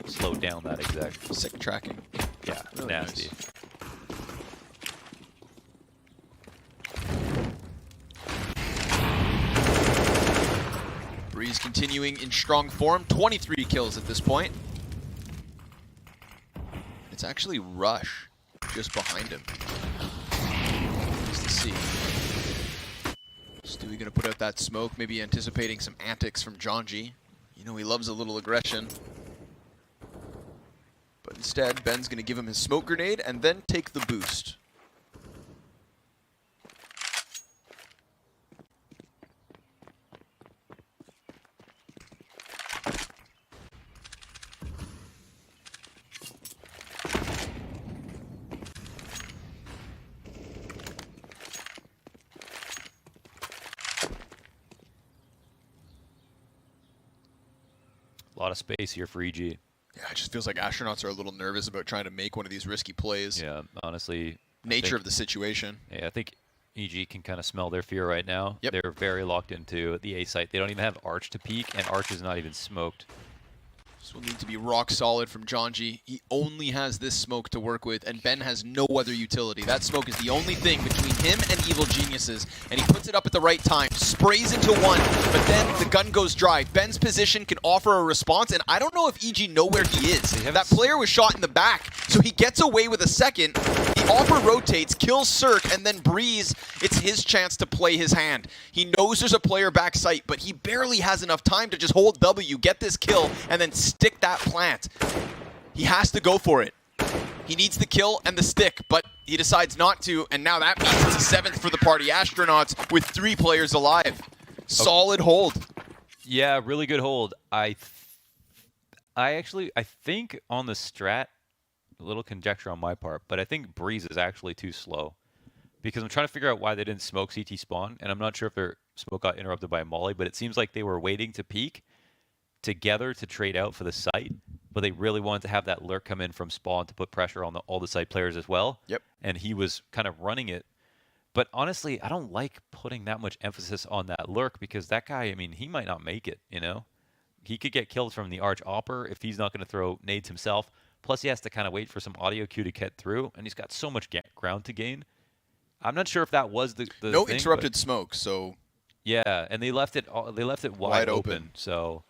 slow down that exact. Sick tracking. Yeah, really nasty. Nice. Breeze continuing in strong form, 23 kills at this point. It's actually Rush just behind him. Nice to see. Stewie gonna put out that smoke, maybe anticipating some antics from Jonji. You know he loves a little aggression. But instead, Ben's gonna give him his smoke grenade and then take the boost. A lot of space here for EG. Yeah, it just feels like Astronauts are a little nervous about trying to make one of these risky plays. Yeah, honestly. Nature of the situation. Yeah, I think EG can kind of smell their fear right now. Yep. They're very locked into the A site. They don't even have Arch to peek, and Arch is not even smoked. This will need to be rock solid from Jonji. He only has this smoke to work with, and Ben has no other utility. That smoke is the only thing between him and Evil Geniuses, and he puts it up at the right time, sprays into one, but then the gun goes dry. Ben's position can offer a response, and I don't know if EG know where he is. That player was shot in the back, so he gets away with a second. The offer rotates, kills Cirque, and then Breeze, it's his chance to play his hand. He knows there's a player back site, but he barely has enough time to just hold W, get this kill, and then stick that plant. He has to go for it. He needs the kill and the stick, but he decides not to, and now that means it's a seventh for the Party Astronauts with 3 players alive. Solid hold. Yeah, really good hold. I think on the strat, a little conjecture on my part, but I think Breeze is actually too slow. Because I'm trying to figure out why they didn't smoke CT spawn, and I'm not sure if their smoke got interrupted by a molly, but it seems like they were waiting to peek together to trade out for the site, but they really wanted to have that lurk come in from spawn to put pressure on all the site players as well. Yep. And he was kind of running it. But honestly, I don't like putting that much emphasis on that lurk because that guy, I mean, he might not make it, you know? He could get killed from the Arch Opper if he's not going to throw nades himself. Plus, he has to kind of wait for some audio cue to get through, and he's got so much ground to gain. I'm not sure if that was the no thing, interrupted smoke, so yeah, and they left it wide open. So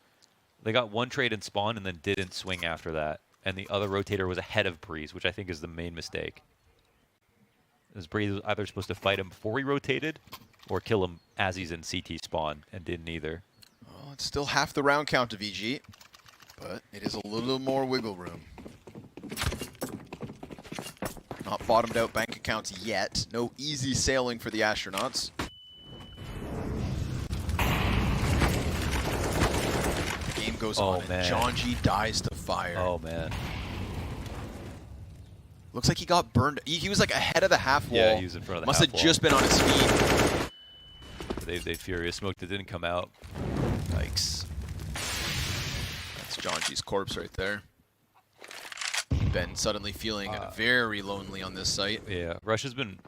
they got one trade in spawn and then didn't swing after that. And the other rotator was ahead of Breeze, which I think is the main mistake. As Breeze was either supposed to fight him before he rotated or kill him as he's in CT spawn, and didn't either. well, it's still half the round count of EG, but it is a little more wiggle room. Not bottomed out bank accounts yet. No easy sailing for the Astronauts. The game goes on, and Jonji dies to fire. Oh, man. Looks like he got burned. He was like ahead of the half wall. Yeah, he was in front of the Must half have wall. just been on his feet. They furious smoke that didn't come out. Yikes. That's Jonji's corpse right there. Ben suddenly feeling very lonely on this site. Yeah, Rush has been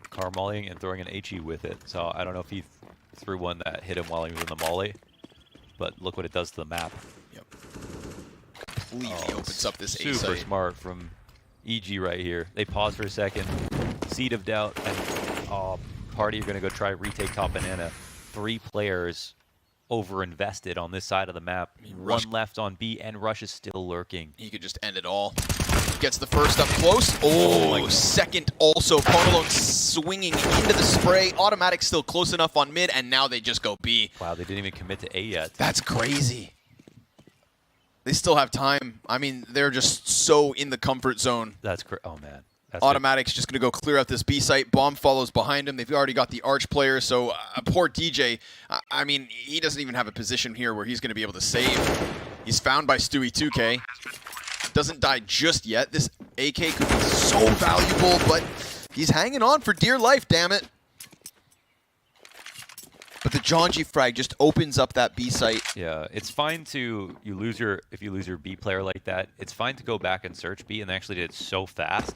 car-mollying and throwing an HE with it, so I don't know if he threw one that hit him while he was in the molly, but look what it does to the map. Yep. Completely opens up this A Super site. smart from EG right here. They pause for a second, seed of doubt, and Party are going to go try retake top banana. 3 players over-invested on this side of the map. Rush, 1 left on B, and Rush is still lurking. He could just end it all. Gets the first up close. Oh, second also. Carmelone swinging into the spray. Automatic still close enough on mid, and now they just go B. Wow, they didn't even commit to A yet. That's crazy. They still have time. I mean, they're just so in the comfort zone. That's oh man. That's Automatic's just going to go clear out this B site. Bomb follows behind him. They've already got the Arch player, so poor DJ. I mean, he doesn't even have a position here where he's going to be able to save. He's found by Stewie 2K. Doesn't die just yet. This AK could be so valuable, but he's hanging on for dear life, damn it. But the Jonji frag just opens up that B site. Yeah, it's fine to if you lose your B player like that, it's fine to go back and search B, and they actually did it so fast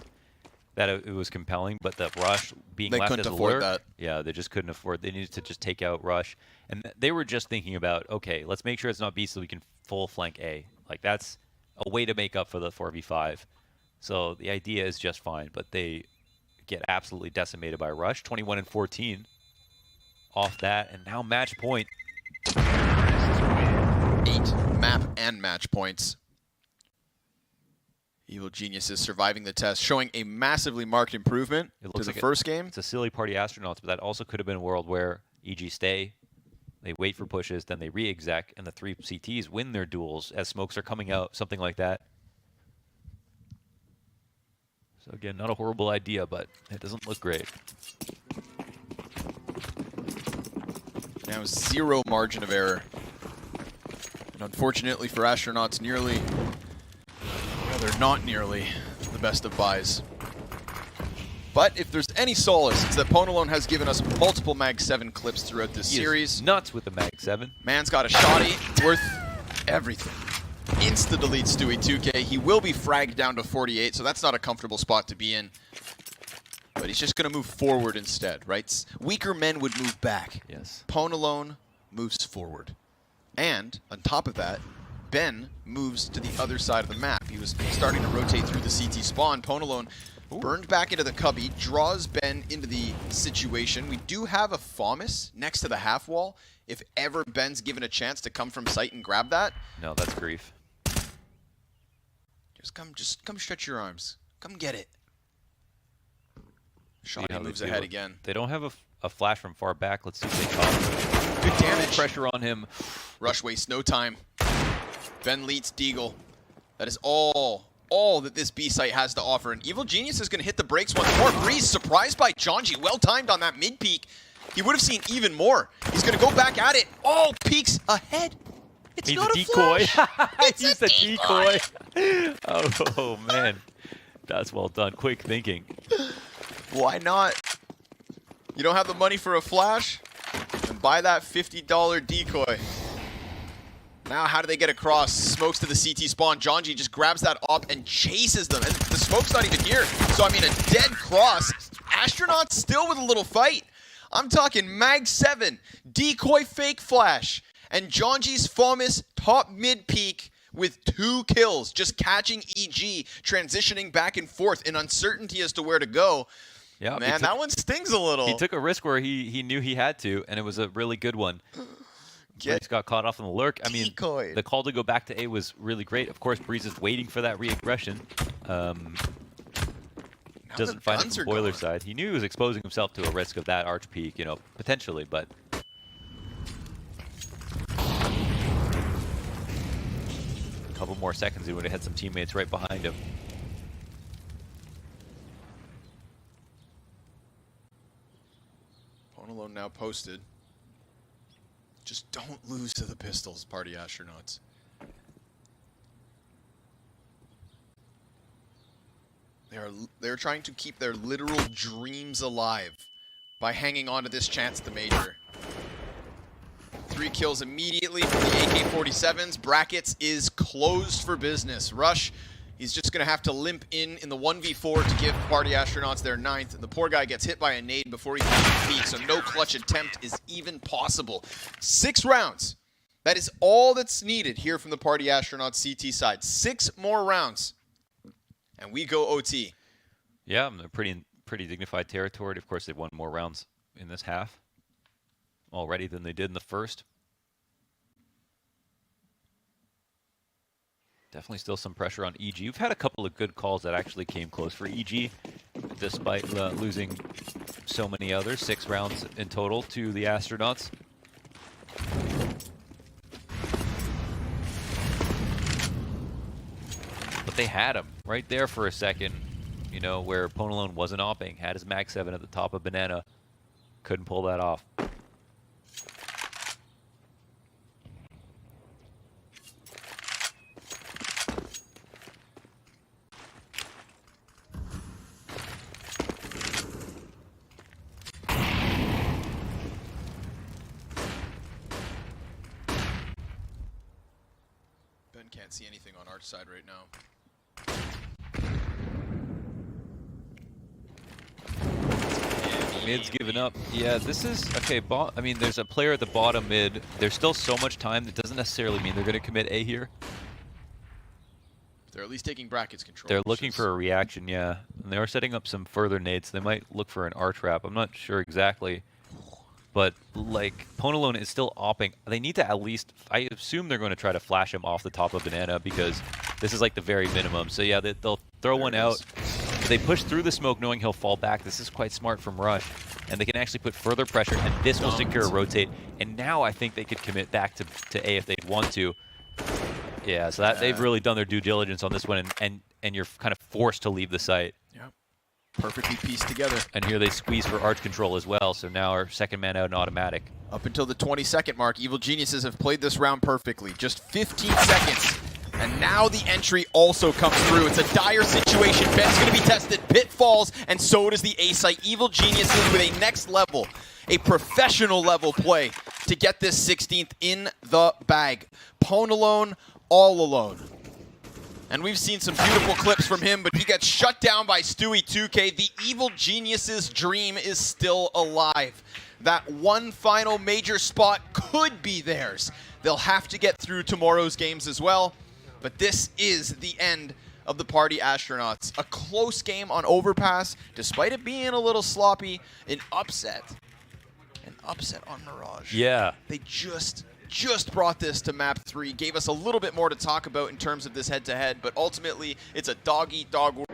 that it was compelling. But the Rush being left as a lurk, yeah, they just couldn't afford. They needed to just take out Rush, and they were just thinking about, okay, let's make sure it's not B so we can full flank A. Like that's a way to make up for the 4v5. So the idea is just fine, but they get absolutely decimated by Rush. 21 and 14 off that, and now match point. 8 map and match points. Evil Genius is surviving the test, showing a massively marked improvement to the first game. It's a silly Party Astronauts, but that also could have been a world where EG stay, they wait for pushes, then they re-exec, and the 3 CTs win their duels as smokes are coming out, something like that. So again, not a horrible idea, but it doesn't look great. Now 0 margin of error. And unfortunately for Astronauts, they're not nearly the best of buys. But if there's any solace, it's that Ponalone has given us multiple Mag 7 clips throughout this series. Nuts with the Mag 7. Man's got a shoddy worth everything. Insta-delete Stewie 2K. He will be fragged down to 48, so that's not a comfortable spot to be in. But he's just going to move forward instead, right? Weaker men would move back. Yes. Ponalone moves forward. And, on top of that, Ben moves to the other side of the map. He was starting to rotate through the CT spawn. Ponalone burned back into the cubby, draws Ben into the situation. We do have a FOMIS next to the half wall. If ever Ben's given a chance to come from sight and grab that. No, that's grief. Just come stretch your arms. Come get it. Shoddy moves ahead again. They don't have a flash from far back. Let's see if they caught. Good damage. Pressure on him. Rush wastes no time. Ben leads Deagle. That is all that this B site has to offer. And Evil Genius is going to hit the brakes once more. Breeze surprised by Jonji. Well timed on that mid peek. He would have seen even more. He's going to go back at it. Oh, peeks ahead. It's He's not a decoy. He's a decoy. Oh man, that's well done. Quick thinking. Why not? You don't have the money for a flash? Then buy that $50 decoy. Now how do they get across? Smokes to the CT spawn. Jonji just grabs that up and chases them. And the smoke's not even here. So I mean, a dead cross. Astronauts still with a little fight. I'm talking Mag 7, decoy fake flash, and Jonji's FOMIS top mid peak with 2 kills, just catching EG, transitioning back and forth in uncertainty as to where to go. Yeah, man, that one stings a little. He took a risk where he knew he had to, and it was a really good one. Breeze got caught off in the lurk. I mean, the call to go back to A was really great. Of course, Breeze is waiting for that re-aggression. Doesn't find it from Boiler side. He knew he was exposing himself to a risk of that arch peak, you know, potentially, but a couple more seconds, he would have had some teammates right behind him. Ponalone now posted. Just don't lose to the pistols, Party Astronauts. They're trying to keep their literal dreams alive by hanging on to this chance at the major. 3 kills immediately from the AK-47s. Brackets is closed for business. Rush, he's just going to have to limp in the 1v4 to give Party Astronauts their 9th. And the poor guy gets hit by a nade before he can feet, so no clutch attempt is even possible. 6 rounds. That is all that's needed here from the Party Astronauts CT side. 6 more rounds. And we go OT. Yeah, they're pretty dignified territory. Of course, they've won more rounds in this half already than they did in the first. Definitely still some pressure on EG. We've had a couple of good calls that actually came close for EG, despite losing so many others. 6 rounds in total to the Astronauts. But they had him right there for a second, you know, where Ponalone wasn't opping, had his Mag 7 at the top of Banana. Couldn't pull that off. Ben can't see anything on Arch side right now. Mid's given up. Yeah, this is okay. I mean, there's a player at the bottom mid. There's still so much time. That doesn't necessarily mean they're going to commit A here. They're at least taking brackets control. They're looking for a reaction, yeah. And they are setting up some further nades. They might look for an arch wrap. I'm not sure exactly. But, like, Ponalone is still opping. They need to at least... I assume they're going to try to flash him off the top of Banana because This is like the very minimum. So yeah, they'll throw one out. They push through the smoke knowing he'll fall back. This is quite smart from Rush. And they can actually put further pressure, and this will secure a rotate. And now I think they could commit back to A if they want to. Yeah, so that they've really done their due diligence on this one, and you're kind of forced to leave the site. Yep. Perfectly pieced together. And here they squeeze for arch control as well, so now our second man out and automatic. Up until the 20-second mark, Evil Geniuses have played this round perfectly. Just 15 seconds. And now the entry also comes through. It's a dire situation. Ben's going to be tested. Pit falls, and so does the A site. Evil Geniuses with a next level, a professional level play to get this 16th in the bag. Pwn alone, all alone. And we've seen some beautiful clips from him, but he gets shut down by Stewie 2K. The Evil Geniuses' dream is still alive. That one final major spot could be theirs. They'll have to get through tomorrow's games as well. But this is the end of the Party Astronauts. A close game on Overpass, despite it being a little sloppy. An upset on Mirage. Yeah. They just brought this to map 3, gave us a little bit more to talk about in terms of this head-to-head, but ultimately it's a dog-eat-dog.